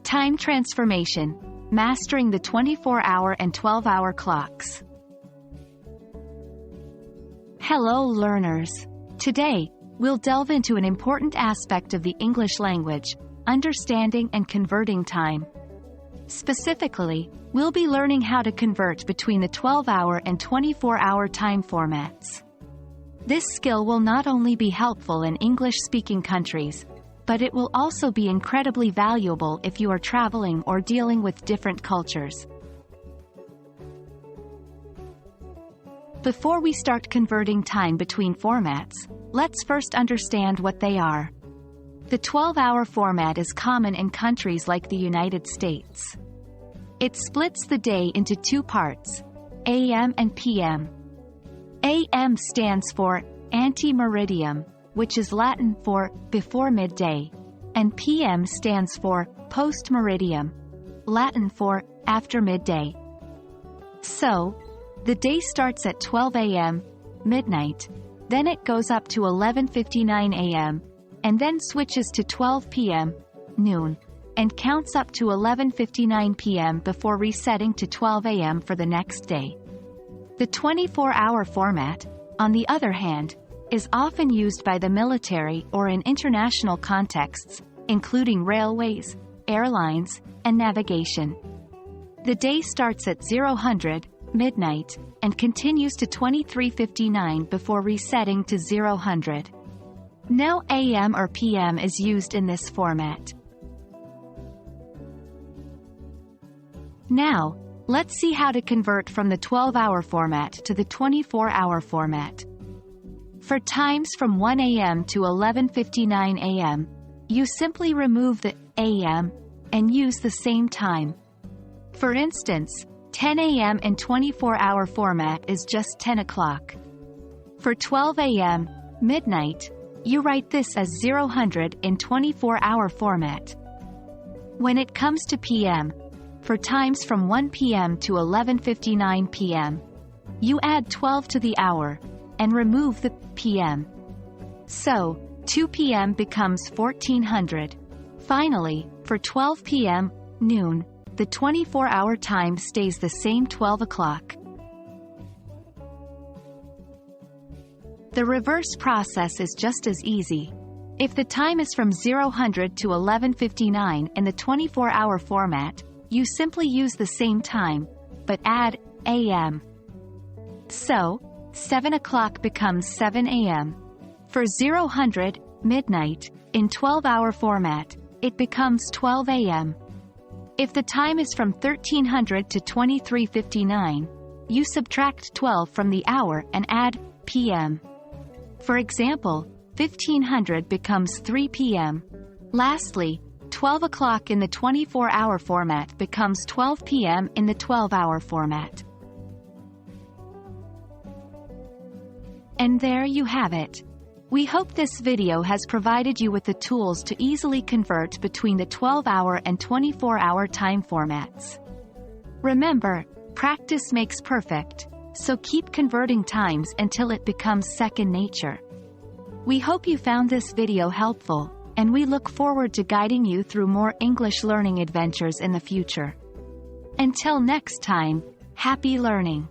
Time transformation, mastering the 24-hour and 12-hour clocks. Hello learners. Today, we'll delve into an important aspect of the English language, understanding and converting time. Specifically, we'll be learning how to convert between the 12-hour and 24-hour time formats. This skill will not only be helpful in English-speaking countries, but it will also be incredibly valuable if you are traveling or dealing with different cultures. Before we start converting time between formats, let's first understand what they are. The 12-hour format is common in countries like the United States. It splits the day into two parts, AM and PM. AM stands for ante-meridiem, which is Latin for before midday, and PM stands for post-meridiem, Latin for after midday. So, the day starts at 12 a.m., midnight, then it goes up to 11:59 a.m., and then switches to 12 p.m., noon, and counts up to 11:59 p.m. before resetting to 12 a.m. for the next day. The 24-hour format, on the other hand, is often used by the military or in international contexts, including railways, airlines, and navigation. The day starts at 0000, midnight, and continues to 23:59 before resetting to 0000. No AM or PM is used in this format. Now, let's see how to convert from the 12-hour format to the 24-hour format. For times from 1 a.m. to 11:59 a.m., you simply remove the AM and use the same time. For instance, 10 a.m. in 24-hour format is just 10 o'clock. For 12 a.m., midnight, you write this as 0000 in 24-hour format. When it comes to PM, for times from 1 p.m. to 11:59 p.m., you add 12 to the hour, and remove the PM. So, 2 p.m. becomes 1400. Finally, for 12 p.m., noon, the 24-hour time stays the same 12 o'clock. The reverse process is just as easy. If the time is from 0000 to 11:59 in the 24-hour format, you simply use the same time, but add AM. So, 7 o'clock becomes 7 a.m. For 0000, midnight, in 12-hour format, it becomes 12 a.m. If the time is from 1300 to 23:59, you subtract 12 from the hour and add PM. For example, 1500 becomes 3 p.m. Lastly, 12 o'clock in the 24-hour format becomes 12 p.m. in the 12-hour format. And there you have it. We hope this video has provided you with the tools to easily convert between the 12-hour and 24-hour time formats. Remember, practice makes perfect, so keep converting times until it becomes second nature. We hope you found this video helpful, and we look forward to guiding you through more English learning adventures in the future. Until next time, happy learning!